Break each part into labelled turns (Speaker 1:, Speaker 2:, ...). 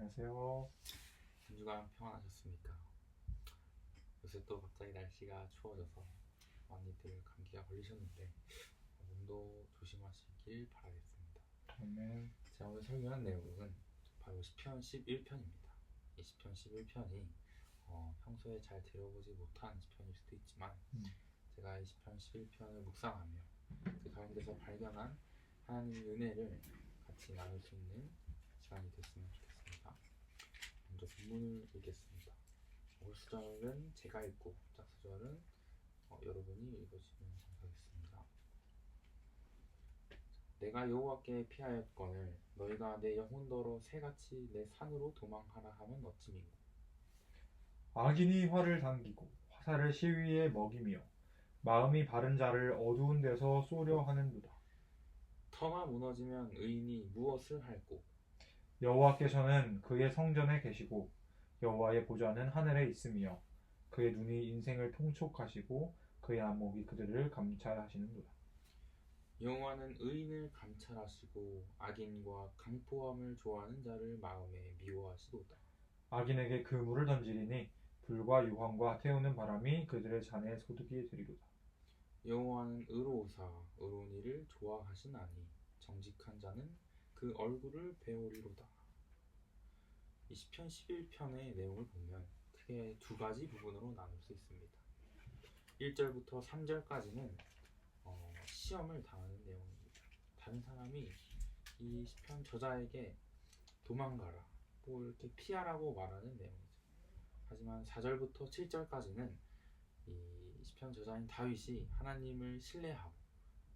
Speaker 1: 안녕하세요.
Speaker 2: 한 주간 평안하셨습니까? 요새 또 갑자기 날씨가 추워져서 많이들 감기가 걸리셨는데 몸도 조심하시길 바라겠습니다.
Speaker 1: 네.
Speaker 2: 제가 오늘 설명한 내용은 바로 시편 11편입니다. 이 시편 11편이 평소에 잘 들어보지 못한 시편일 수도 있지만 제가 이 시편 11편을 묵상하며 그 가운데서 발견한 하나님의 은혜를 같이 나눌 수 있는 시간이 됐으면 좋겠습니다. 먼저 본문을 읽겠습니다. 올수절은 제가 읽고 짝수절은 여러분이 읽어주시면 감사하겠습니다. 내가 여호와께 피하였거늘 너희가 내 영혼더러 새같이 내 산으로 도망하라 하면 어찌미고.
Speaker 1: 악인이 활을 당기고 화살을 시위에 먹이며 마음이 바른 자를 어두운 데서 쏘려 하는도다.
Speaker 2: 터가 무너지면 의인이 무엇을 할꼬.
Speaker 1: 여호와께서는 그의 성전에 계시고 여호와의 보좌는 하늘에 있으며 그의 눈이 인생을 통촉하시고 그의 안목이 그들을 감찰하시는도다.
Speaker 2: 여호와는 의인을 감찰하시고 악인과 강포함을 좋아하는 자를 마음에 미워하시도다.
Speaker 1: 악인에게 그물을 던지리니 불과 유황과 태우는 바람이 그들의 잔에 소득이 되리로다.
Speaker 2: 여호와는 의로우사 의로운 일을 좋아하시나니 정직한 자는 그 얼굴을 배우리로다. 이 시편 11편의 내용을 보면 크게 두 가지 부분으로 나눌 수 있습니다. 1절부터 3절까지는 시험을 당하는 내용입니다. 다른 사람이 이 시편 저자에게 도망가라, 뭐 이렇게 피하라고 말하는 내용이죠. 하지만 4절부터 7절까지는 이 시편 저자인 다윗이 하나님을 신뢰하고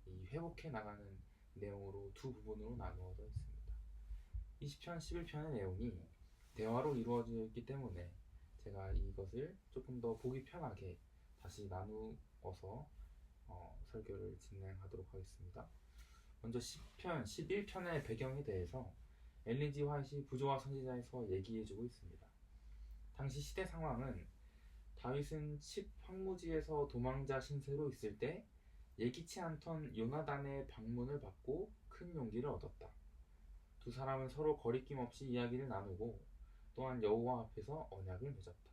Speaker 2: 이 회복해 나가는 내용으로 두 부분으로 나누어져 있습니다. 이 시편 11편의 내용이 대화로 이루어져 있기 때문에 제가 이것을 조금 더 보기 편하게 다시 나누어서 설교를 진행하도록 하겠습니다. 먼저 시편 11편의 배경에 대해서 엘린 G. 화이트이 부조와 선지자에서 얘기해주고 있습니다. 당시 시대 상황은 다윗은 칩 황무지에서 도망자 신세로 있을 때 예기치 않던 요나단의 방문을 받고 큰 용기를 얻었다. 두 사람은 서로 거리낌 없이 이야기를 나누고 또한 여호와 앞에서 언약을 맺었다.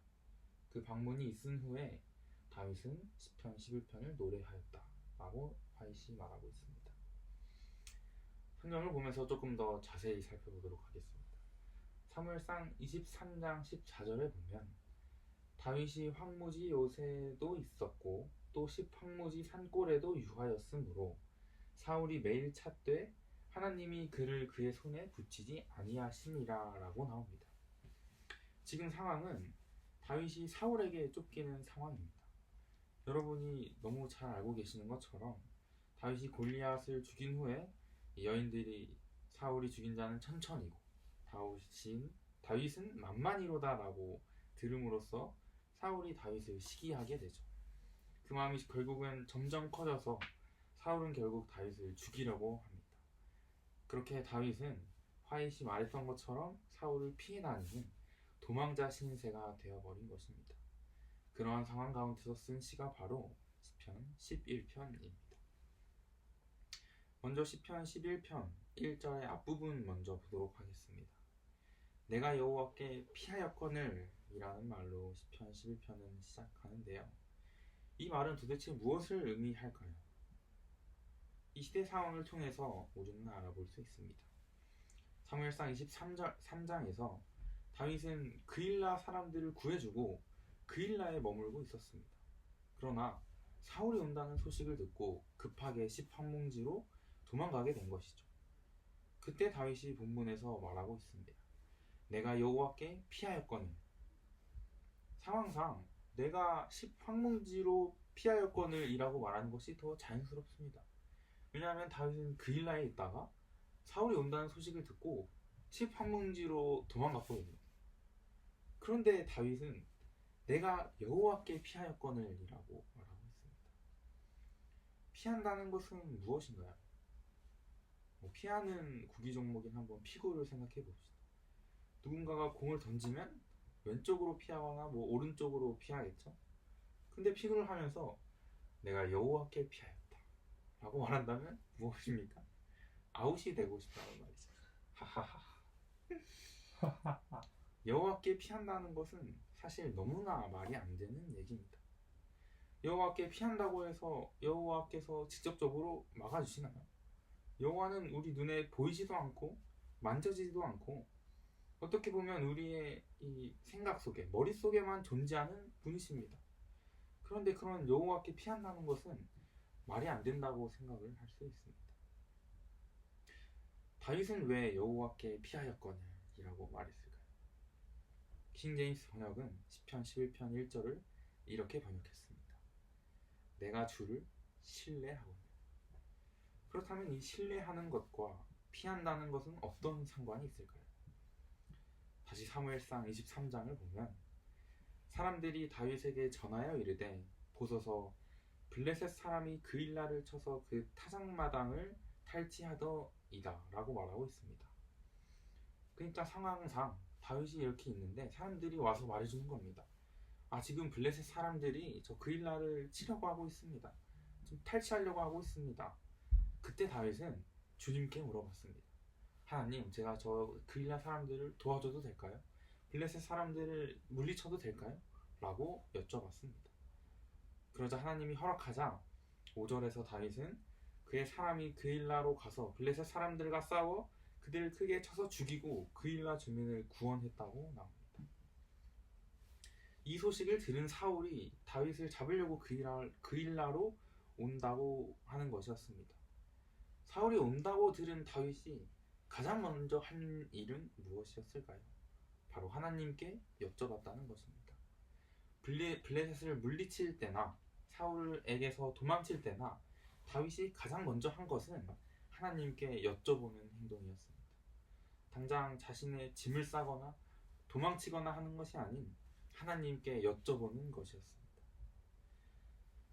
Speaker 2: 그 방문이 있은 후에 다윗은 시편 11편을 노래하였다 라고 화이트이 말하고 있습니다. 성경을 보면서 조금 더 자세히 살펴보도록 하겠습니다. 사무엘상 23장 14절에 보면 다윗이 황무지 요새도 있었고 또 십황무지 산골에도 유하였으므로 사울이 매일 찾되 하나님이 그를 그의 손에 붙이지 아니하시니라 라고 나옵니다. 지금 상황은 다윗이 사울에게 쫓기는 상황입니다. 여러분이 너무 잘 알고 계시는 것처럼 다윗이 골리앗을 죽인 후에 여인들이 사울이 죽인 자는 천천히고 다윗은 만만이로다 라고 들음으로써 사울이 다윗을 시기하게 되죠. 그 마음이 결국은 점점 커져서 사울은 결국 다윗을 죽이려고 합니다. 그렇게 다윗은 화이트이 말했던 것처럼 사울을 피해 다니는 도망자 신세가 되어버린 것입니다. 그러한 상황 가운데서 쓴 시가 바로 시편 11편입니다. 먼저 시편 11편 1절의 앞부분 먼저 보도록 하겠습니다. 내가 여호와께 피하였거늘 이라는 말로 시편 11편은 시작하는데요. 이 말은 도대체 무엇을 의미할까요? 이 시대 상황을 통해서 우리는 알아볼 수 있습니다. 사무엘상 23장에서 다윗은 그일라 사람들을 구해주고 그일라에 머물고 있었습니다. 그러나 사울이 온다는 소식을 듣고 급하게 십황몽지로 도망가게 된 것이죠. 그때 다윗이 본문에서 말하고 있습니다. 내가 여호와께 피하였거늘. 상황상 내가 십황몽지로 피하였거늘 이라고 말하는 것이 더 자연스럽습니다. 왜냐하면 다윗은 그일라에 있다가 사울이 온다는 소식을 듣고 십황몽지로 도망갔거든요. 그런데 다윗은 내가 여호와께 피하였거늘 이라고 말하고 있습니다. 피한다는 것은 무엇인가요? 피하는 구기 종목인 한번 피구를 생각해 봅시다. 누군가가 공을 던지면 왼쪽으로 피하거나 오른쪽으로 피하겠죠. 근데 피구를 하면서 내가 여호와께 피하였다 라고 말한다면 무엇입니까? 아웃이 되고 싶다는 말이죠. 하하하. 여호와께 피한다는 것은 사실 너무나 말이 안 되는 얘기입니다. 여호와께 피한다고 해서 여호와께서 직접적으로 막아주시나요? 여호와는 우리 눈에 보이지도 않고 만져지지도 않고 어떻게 보면 우리의 이 생각 속에 머릿속에만 존재하는 분이십니다. 그런데 그런 여호와께 피한다는 것은 말이 안 된다고 생각을 할 수 있습니다. 다윗은 왜 여호와께 피하였거니라고 말했을까요? 킹 제임스 번역은 시편 11편 1절을 이렇게 번역했습니다. 내가 주를 신뢰하거늘. 그렇다면 이 신뢰하는 것과 피한다는 것은 어떤 상관이 있을까요? 다시 사무엘상 23장을 보면 사람들이 다윗에게 전하여 이르되 보소서 블레셋 사람이 그일라를 쳐서 그 타작마당을 탈취하더이다 라고 말하고 있습니다. 그러니까 상황상 다윗이 이렇게 있는데 사람들이 와서 말해주는 겁니다. 지금 블레셋 사람들이 저 그일라를 치려고 하고 있습니다. 지금 탈취하려고 하고 있습니다. 그때 다윗은 주님께 물어봤습니다. 하나님, 제가 저 그일라 사람들을 도와줘도 될까요? 블레셋 사람들을 물리쳐도 될까요? 라고 여쭤봤습니다. 그러자 하나님이 허락하자 5절에서 다윗은 그의 사람이 그일라로 가서 블레셋 사람들과 싸워 그들을 크게 쳐서 죽이고 그일라 주민을 구원했다고 나옵니다. 이 소식을 들은 사울이 다윗을 잡으려고 그일라로 온다고 하는 것이었습니다. 사울이 온다고 들은 다윗이 가장 먼저 한 일은 무엇이었을까요? 바로 하나님께 여쭤봤다는 것입니다. 블레셋을 물리칠 때나 사울에게서 도망칠 때나 다윗이 가장 먼저 한 것은 하나님께 여쭤보는 행동이었습니다. 당장 자신의 짐을 싸거나 도망치거나 하는 것이 아닌 하나님께 여쭤보는 것이었습니다.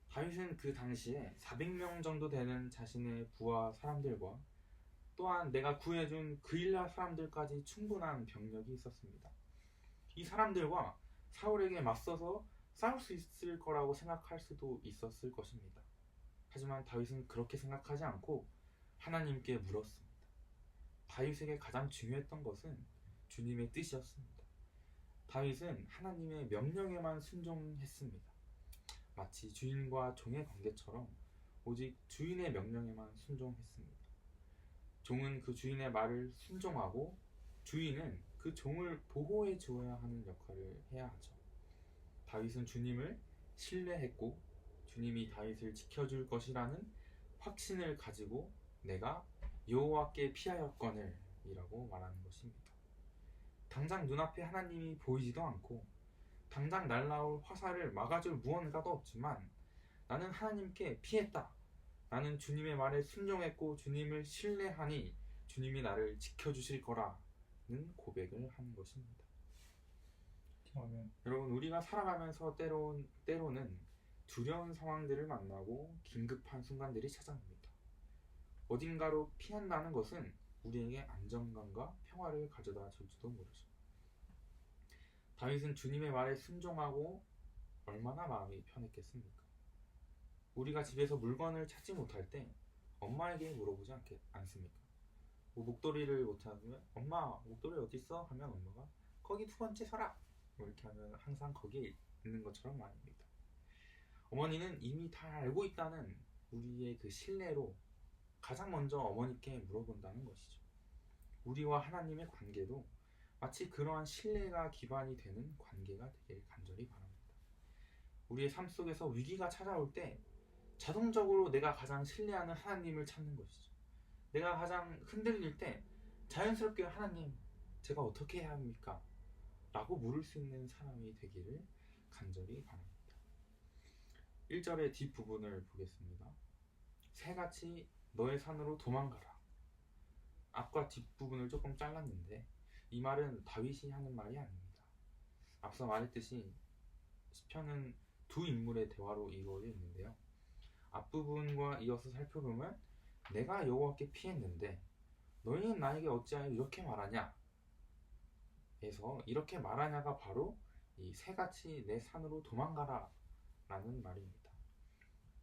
Speaker 2: 다윗은 그 당시에 400명 정도 되는 자신의 부하 사람들과 또한 내가 구해준 그일라 사람들까지 충분한 병력이 있었습니다. 이 사람들과 사울에게 맞서서 싸울 수 있을 거라고 생각할 수도 있었을 것입니다. 하지만 다윗은 그렇게 생각하지 않고 하나님께 물었습니다. 다윗에게 가장 중요했던 것은 주님의 뜻이었습니다. 다윗은 하나님의 명령에만 순종했습니다. 마치 주인과 종의 관계처럼 오직 주인의 명령에만 순종했습니다. 종은 그 주인의 말을 순종하고 주인은 그 종을 보호해 주어야 하는 역할을 해야 하죠. 다윗은 주님을 신뢰했고 주님이 다윗을 지켜줄 것이라는 확신을 가지고 내가 여호와께 피하였거늘 이라고 말하는 것입니다. 당장 눈앞에 하나님이 보이지도 않고 당장 날라올 화살을 막아줄 무언가도 없지만 나는 하나님께 피했다. 나는 주님의 말에 순종했고 주님을 신뢰하니 주님이 나를 지켜주실 거라는 고백을 하는 것입니다.
Speaker 1: 아멘.
Speaker 2: 여러분, 우리가 살아가면서 때로는 두려운 상황들을 만나고 긴급한 순간들이 찾아옵니다. 어딘가로 피한다는 것은 우리에게 안정감과 평화를 가져다 줄지도 모르죠. 다윗은 주님의 말에 순종하고 얼마나 마음이 편했겠습니까? 우리가 집에서 물건을 찾지 못할 때 엄마에게 물어보지 않습니까? 뭐 목도리를 못 찾으면 엄마 목도리 어디 있어? 하면 엄마가 거기 두 번째 서랍 이렇게 하면 항상 거기에 있는 것처럼 말입니다. 어머니는 이미 다 알고 있다는 우리의 그 신뢰로 가장 먼저 어머니께 물어본다는 것이죠. 우리와 하나님의 관계도 마치 그러한 신뢰가 기반이 되는 관계가 되길 간절히 바랍니다. 우리의 삶 속에서 위기가 찾아올 때 자동적으로 내가 가장 신뢰하는 하나님을 찾는 것이죠. 내가 가장 흔들릴 때 자연스럽게 하나님, 제가 어떻게 해야 합니까? 라고 물을 수 있는 사람이 되기를 간절히 바랍니다. 1절의 뒷부분을 보겠습니다. 새같이 너의 산으로 도망가라. 앞과 뒷부분을 조금 잘랐는데 이 말은 다윗이 하는 말이 아닙니다. 앞서 말했듯이 시편은 두 인물의 대화로 이루어져 있는데요. 앞부분과 이어서 살펴보면 내가 여호와께 피했는데 너희는 나에게 어찌하여 이렇게 말하냐? 에서 이렇게 말하냐가 바로 이 새같이 내 산으로 도망가라 라는 말입니다.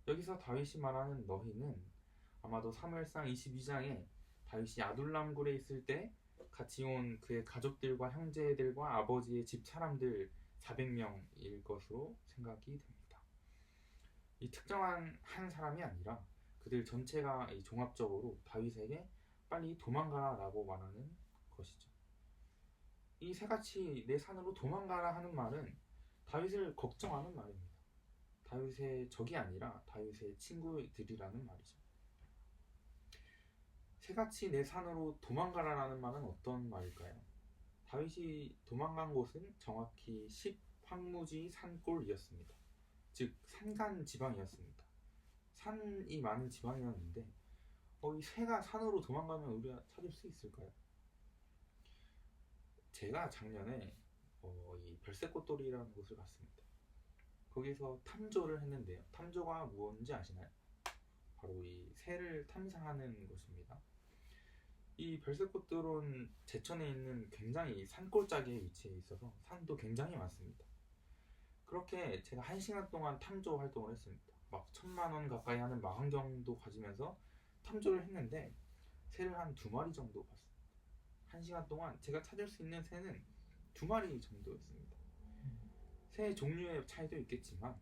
Speaker 2: 여기서 다윗이 말하는 너희는 아마도 사무엘상 22장에 다윗이 아둘람 굴에 있을 때 같이 온 그의 가족들과 형제들과 아버지의 집 사람들 400명일 것으로 생각이 됩니다. 이 특정한 한 사람이 아니라 그들 전체가 이 종합적으로 다윗에게 빨리 도망가라라고 말하는 것이죠. 이 새같이 내 산으로 도망가라 하는 말은 다윗을 걱정하는 말입니다. 다윗의 적이 아니라 다윗의 친구들이라는 말이죠. 새같이 내 산으로 도망가라라는 말은 어떤 말일까요? 다윗이 도망간 곳은 정확히 10황무지 산골이었습니다. 즉 산간 지방이었습니다. 산이 많은 지방이었는데 이 새가 산으로 도망가면 우리가 찾을 수 있을까요? 제가 작년에 이 별새꽃돌이라는 곳을 갔습니다. 거기서 탐조를 했는데요. 탐조가 무엇인지 아시나요? 바로 이 새를 탐사하는 것입니다. 이 별새꽃들은 제천에 있는 굉장히 산골짜기에 위치해 있어서 산도 굉장히 많습니다. 그렇게 제가 1시간 동안 탐조 활동을 했습니다. 막 1000만 원 가까이 하는 망원경도 가지면서 탐조를 했는데 새를 한 2마리 정도 봤습니다. 1시간 동안 제가 찾을 수 있는 새는 2마리 정도였습니다. 새 종류의 차이도 있겠지만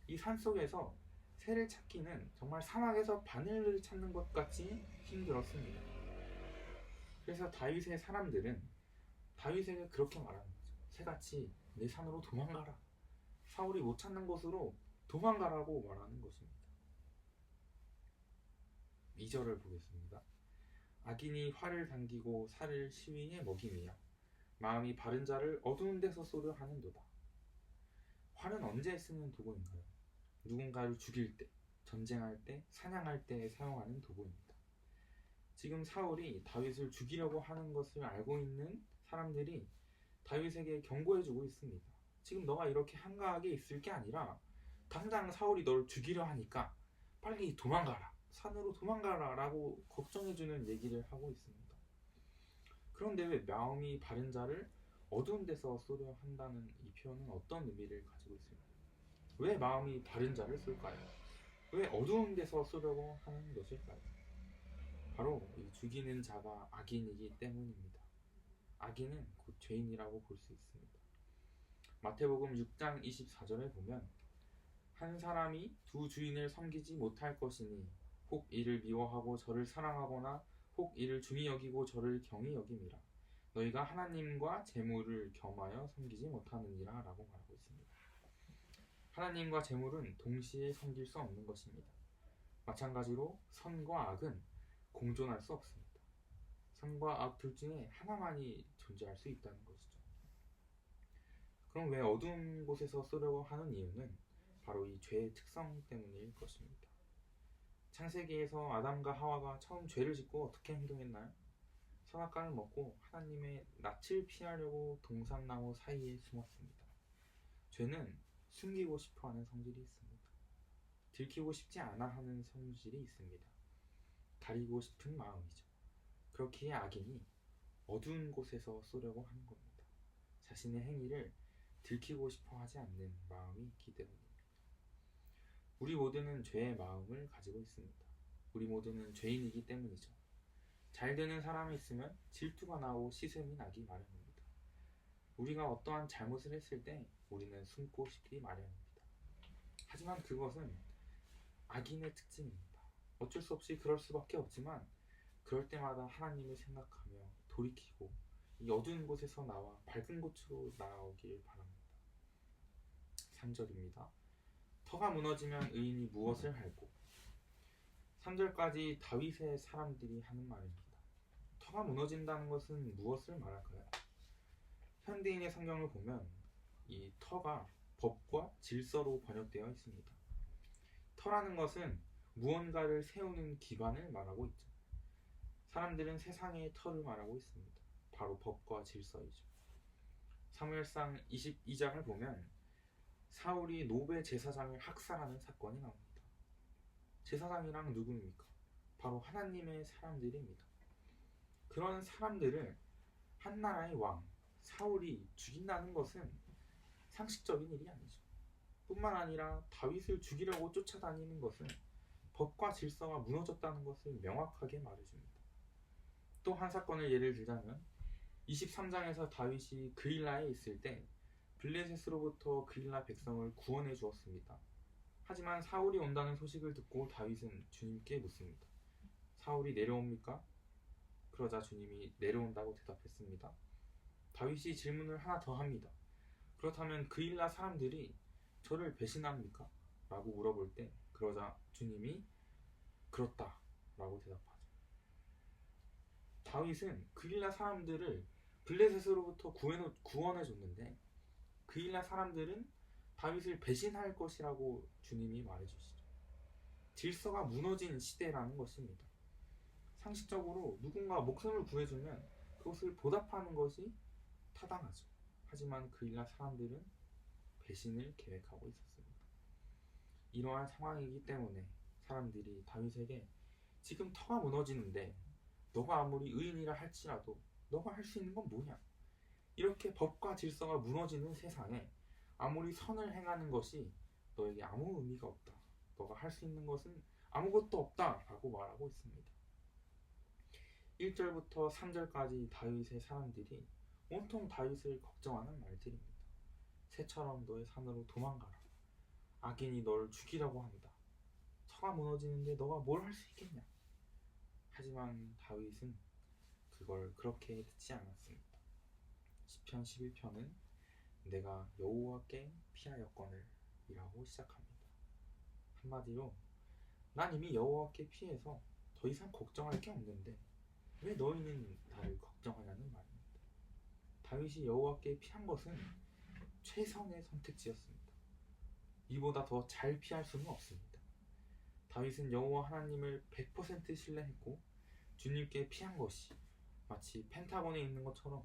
Speaker 2: 이 산속에서 새를 찾기는 정말 사막에서 바늘을 찾는 것 같이 힘들었습니다. 그래서 다윗의 사람들은 다윗에게 그렇게 말하는 거죠. 새같이 내 산으로 도망가라. 사울이 못 찾는 곳으로 도망가라고 말하는 것입니다. 2절을 보겠습니다. 악인이 활을 당기고 살을 시위에 먹이며 마음이 바른 자를 어두운 데서 쏘려 하는도다. 활은 언제 쓰는 도구인가요? 누군가를 죽일 때, 전쟁할 때, 사냥할 때 사용하는 도구입니다. 지금 사울이 다윗을 죽이려고 하는 것을 알고 있는 사람들이 다윗에게 경고해주고 있습니다. 지금 너가 이렇게 한가하게 있을 게 아니라 당장 사울이 널 죽이려 하니까 빨리 도망가라. 산으로 도망가라 라고 걱정해주는 얘기를 하고 있습니다. 그런데 왜 마음이 바른 자를 어두운 데서 쏘려 한다는 이 표현은 어떤 의미를 가지고 있을까요? 왜 마음이 바른 자를 쏠까요? 왜 어두운 데서 쏘려고 하는 것일까요? 바로 이 죽이는 자가 악인이기 때문입니다. 악인은 곧 죄인이라고 볼 수 있습니다. 마태복음 6장 24절에 보면 한 사람이 두 주인을 섬기지 못할 것이니 혹 이를 미워하고 저를 사랑하거나 혹 이를 중히 여기고 저를 경히 여김이라. 너희가 하나님과 재물을 겸하여 섬기지 못하느니라 라고 말하고 있습니다. 하나님과 재물은 동시에 섬길 수 없는 것입니다. 마찬가지로 선과 악은 공존할 수 없습니다. 선과 악 둘 중에 하나만이 존재할 수 있다는 것이죠. 그럼 왜 어두운 곳에서 쏘려고 하는 이유는 바로 이 죄의 특성 때문일 것입니다. 창세기에서 아담과 하와가 처음 죄를 짓고 어떻게 행동했나요? 선악과를 먹고 하나님의 낯을 피하려고 동산나무 사이에 숨었습니다. 죄는 숨기고 싶어하는 성질이 있습니다. 들키고 싶지 않아 하는 성질이 있습니다. 가리고 싶은 마음이죠. 그렇기에 악인이 어두운 곳에서 쏘려고 하는 겁니다. 자신의 행위를 들키고 싶어 하지 않는 마음이 있기 때문입니다. 우리 모두는 죄의 마음을 가지고 있습니다. 우리 모두는 죄인이기 때문이죠. 잘 되는 사람이 있으면 질투가 나고 시샘이 나기 마련입니다. 우리가 어떠한 잘못을 했을 때 우리는 숨고 싶기 마련입니다. 하지만 그것은 악인의 특징입니다. 어쩔 수 없이 그럴 수밖에 없지만 그럴 때마다 하나님을 생각하며 돌이키고 이 어두운 곳에서 나와 밝은 곳으로 나아오길 바랍니다. 3절입니다. 터가 무너지면 의인이 무엇을 할꼬? 3절까지 다윗의 사람들이 하는 말입니다. 터가 무너진다는 것은 무엇을 말할까요? 현대인의 성경을 보면 이 터가 법과 질서로 번역되어 있습니다. 터라는 것은 무언가를 세우는 기반을 말하고 있죠. 사람들은 세상의 터를 말하고 있습니다. 바로 법과 질서이죠. 사무엘상 22장을 보면 사울이 노베 제사장을 학살하는 사건이 나옵니다. 제사장이랑 누구입니까? 바로 하나님의 사람들입니다. 그런 사람들을 한 나라의 왕 사울이 죽인다는 것은 상식적인 일이 아니죠. 뿐만 아니라 다윗을 죽이려고 쫓아다니는 것은 법과 질서가 무너졌다는 것을 명확하게 말해줍니다. 또 한 사건을 예를 들자면 23장에서 다윗이 그일라에 있을 때 블레셋으로부터 그일라 백성을 구원해 주었습니다. 하지만 사울이 온다는 소식을 듣고 다윗은 주님께 묻습니다. 사울이 내려옵니까? 그러자 주님이 내려온다고 대답했습니다. 다윗이 질문을 하나 더 합니다. 그렇다면 그일라 사람들이 저를 배신합니까? 라고 물어볼 때 그러자 주님이 그렇다 라고 대답하죠. 다윗은 그일라 사람들을 블레셋으로부터 구원해 줬는데 그일라 사람들은 다윗을 배신할 것이라고 주님이 말해주시죠. 질서가 무너진 시대라는 것입니다. 상식적으로 누군가 목숨을 구해주면 그것을 보답하는 것이 타당하죠. 하지만 그일라 사람들은 배신을 계획하고 있었습니다. 이러한 상황이기 때문에 사람들이 다윗에게 지금 터가 무너지는데 너가 아무리 의인이라 할지라도 너가 할 수 있는 건 뭐냐? 이렇게 법과 질서가 무너지는 세상에 아무리 선을 행하는 것이 너에게 아무 의미가 없다. 너가 할 수 있는 것은 아무것도 없다 라고 말하고 있습니다. 1절부터 3절까지 다윗의 사람들이 온통 다윗을 걱정하는 말들입니다. 새처럼 너의 산으로 도망가라. 악인이 너를 죽이려고 합니다. 터가 무너지는데 너가 뭘 할 수 있겠냐? 하지만 다윗은 그걸 그렇게 듣지 않았습니다. 시편 11편은 내가 여호와께 피하였거늘 이라고 시작합니다. 한마디로 난 이미 여호와께 피해서 더 이상 걱정할 게 없는데 왜 너희는 나를 걱정하냐는 말입니다. 다윗이 여호와께 피한 것은 최선의 선택지였습니다. 이보다 더 잘 피할 수는 없습니다. 다윗은 여호와 하나님을 100% 신뢰했고 주님께 피한 것이 마치 펜타곤에 있는 것처럼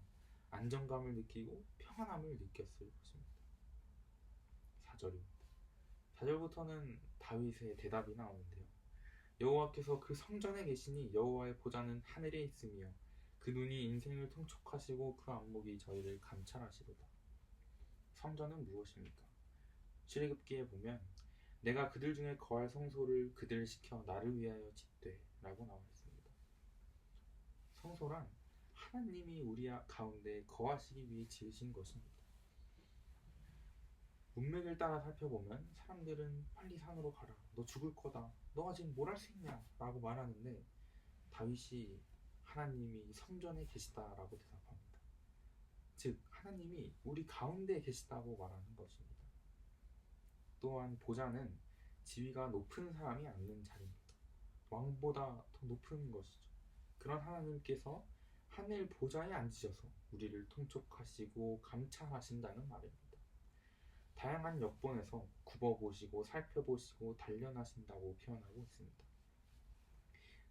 Speaker 2: 안정감을 느끼고 평안함을 느꼈을 것입니다. 4절입니다. 4절부터는 다윗의 대답이 나오는데요. 여호와께서 그 성전에 계시니 여호와의 보좌는 하늘에 있으며 그 눈이 인생을 통촉하시고 그 안목이 저희를 감찰하시도다. 성전은 무엇입니까? 출애굽기에 보면 내가 그들 중에 거할 성소를 그들을 시켜 나를 위하여 짓되 라고 나와 있습니다. 성소란 하나님이 우리 가운데 거하시기 위해 지으신 것입니다. 문맥을 따라 살펴보면 사람들은 빨리 산으로 가라. 너 죽을 거다. 너가 지금 뭘 할 수 있냐? 라고 말하는데 다윗이 하나님이 성전에 계시다라고 대답합니다. 즉 하나님이 우리 가운데 계시다고 말하는 것입니다. 또한 보좌는 지위가 높은 사람이 앉는 자리입니다. 왕보다 더 높은 것이죠. 그런 하나님께서 하늘 보좌에 앉으셔서 우리를 통촉하시고 감찰하신다는 말입니다. 다양한 역본에서 굽어보시고 살펴보시고 단련하신다고 표현하고 있습니다.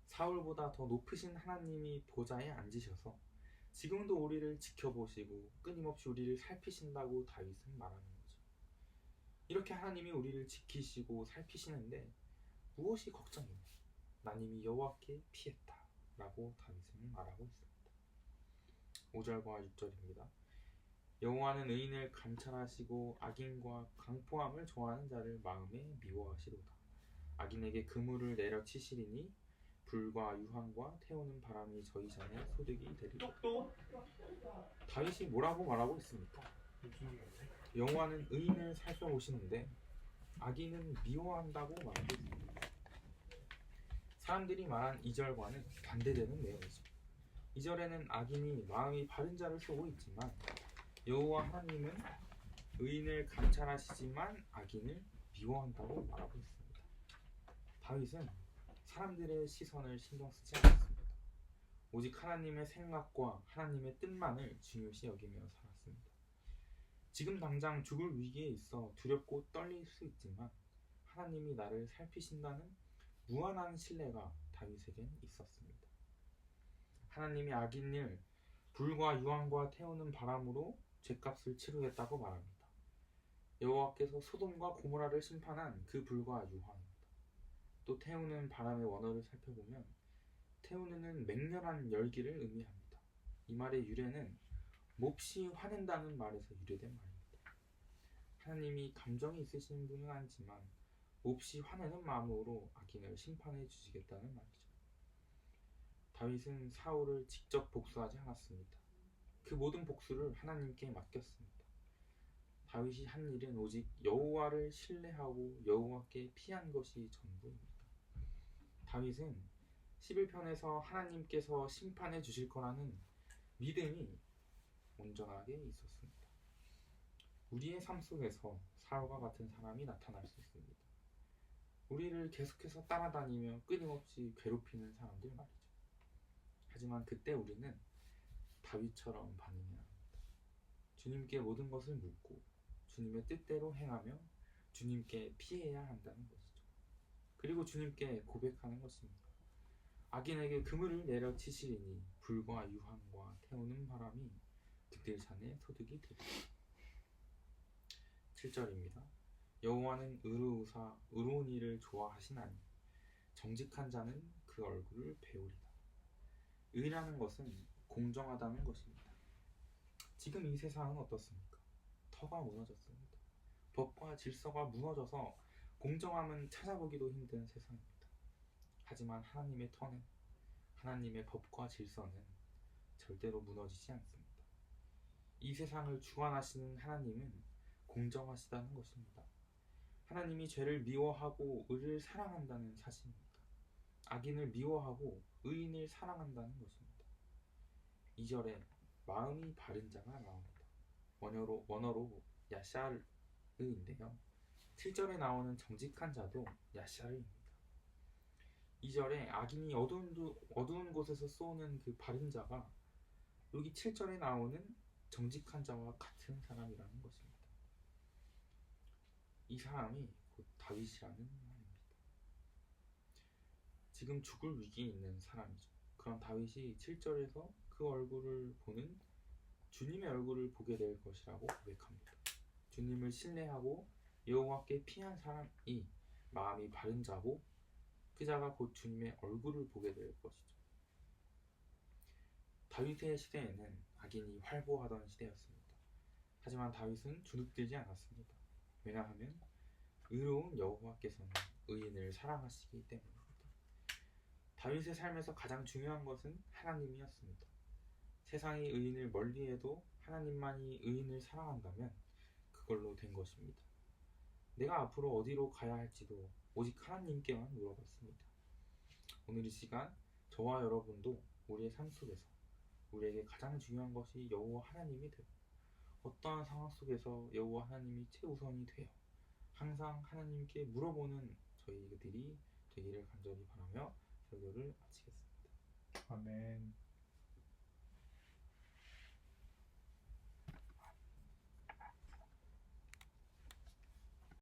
Speaker 2: 사울보다 더 높으신 하나님이 보좌에 앉으셔서 지금도 우리를 지켜보시고 끊임없이 우리를 살피신다고 다윗은 말하는 거죠. 이렇게 하나님이 우리를 지키시고 살피시는데 무엇이 걱정이냐? 난 이미 여호와께 피했다 라고 다윗은 말하고 있습니다. 5절과 6절입니다. 여호와는 의인을 감찰하시고 악인과 강포함을 좋아하는 자를 마음에 미워하시도다. 악인에게 그물을 내려치시리니 불과 유황과 태우는 바람이 저희 전에 소득이 되리라. 다윗이 뭐라고 말하고 있습니까? 여호와는 의인을 살펴보시는데 악인은 미워한다고 말하고 있습니다. 사람들이 말한 2절과는 반대되는 내용이죠. 2절에는 악인이 마음이 바른 자를 쏘고 있지만 여호와 하나님은 의인을 감찰하시지만 악인을 미워한다고 말하고 있습니다. 다윗은 사람들의 시선을 신경 쓰지 않았습니다. 오직 하나님의 생각과 하나님의 뜻만을 중요시 여기며 살았습니다. 지금 당장 죽을 위기에 있어 두렵고 떨릴 수 있지만 하나님이 나를 살피신다는 무한한 신뢰가 다윗에겐 있었습니다. 하나님이 악인을 불과 유황과 태우는 바람으로 죄값을 치르겠다고 말합니다. 여호와께서 소돔과 고모라를 심판한 그 불과 유황입니다. 또 태우는 바람의 원어를 살펴보면 태우는 맹렬한 열기를 의미합니다. 이 말의 유래는 몹시 화낸다는 말에서 유래된 말입니다. 하나님이 감정이 있으신 분은 아니지만 몹시 화내는 마음으로 악인을 심판해 주시겠다는 말이죠. 다윗은 사울을 직접 복수하지 않았습니다. 그 모든 복수를 하나님께 맡겼습니다. 다윗이 한 일은 오직 여호와를 신뢰하고 여호와께 피한 것이 전부입니다. 다윗은 11편에서 하나님께서 심판해 주실 거라는 믿음이 온전하게 있었습니다. 우리의 삶 속에서 사울과 같은 사람이 나타날 수 있습니다. 우리를 계속해서 따라다니며 끊임없이 괴롭히는 사람들 말이죠. 하지만 그때 우리는 다윗처럼 반응해야 합니다. 주님께 모든 것을 묻고 주님의 뜻대로 행하며 주님께 피해야 한다는 것이죠. 그리고 주님께 고백하는 것입니다. 악인에게 그물을 내려치시리니 불과 유황과 태우는 바람이 그들 산에 소득이 되리라. 7절입니다. 여호와는 의로우사 의로운 일을 좋아하시나니 정직한 자는 그 얼굴을 배우리다. 의라는 것은 공정하다는 것입니다. 지금 이 세상은 어떻습니까? 터가 무너졌습니다. 법과 질서가 무너져서 공정함은 찾아보기도 힘든 세상입니다. 하지만 하나님의 터는, 하나님의 법과 질서는 절대로 무너지지 않습니다. 이 세상을 주관하시는 하나님은 공정하시다는 것입니다. 하나님이 죄를 미워하고 의를 사랑한다는 사실입니다. 악인을 미워하고 의인을 사랑한다는 것입니다. 2절에 마음이 바른 자가 나옵니다. 원어로 야샤르인데요. 7절에 나오는 정직한 자도 야샤르입니다. 2절에 악인이 어두운 곳에서 쏘는 그 바른 자가 여기 7절에 나오는 정직한 자와 같은 사람이라는 것입니다. 이 사람이 곧 다윗이라는 말입니다. 지금 죽을 위기에 있는 사람이죠. 그런 다윗이 7절에서 그 얼굴을 보는 주님의 얼굴을 보게 될 것이라고 고백합니다. 주님을 신뢰하고 여호와께 피한 사람이 마음이 바른 자고 그 자가 곧 주님의 얼굴을 보게 될 것이죠. 다윗의 시대에는 악인이 활보하던 시대였습니다. 하지만 다윗은 주눅들지 않았습니다. 왜냐하면 의로운 여호와께서는 의인을 사랑하시기 때문입니다. 다윗의 삶에서 가장 중요한 것은 하나님이었습니다. 세상이 의인을 멀리해도 하나님만이 의인을 사랑한다면 그걸로 된 것입니다. 내가 앞으로 어디로 가야 할지도 오직 하나님께만 물어봤습니다. 오늘 이 시간 저와 여러분도 우리의 삶 속에서 우리에게 가장 중요한 것이 여호와 하나님이 되고 어떠한 상황 속에서 여호와 하나님이 최우선이 되어 항상 하나님께 물어보는 저희들이 되기를 간절히 바라며 설교를 마치겠습니다.
Speaker 1: 아멘.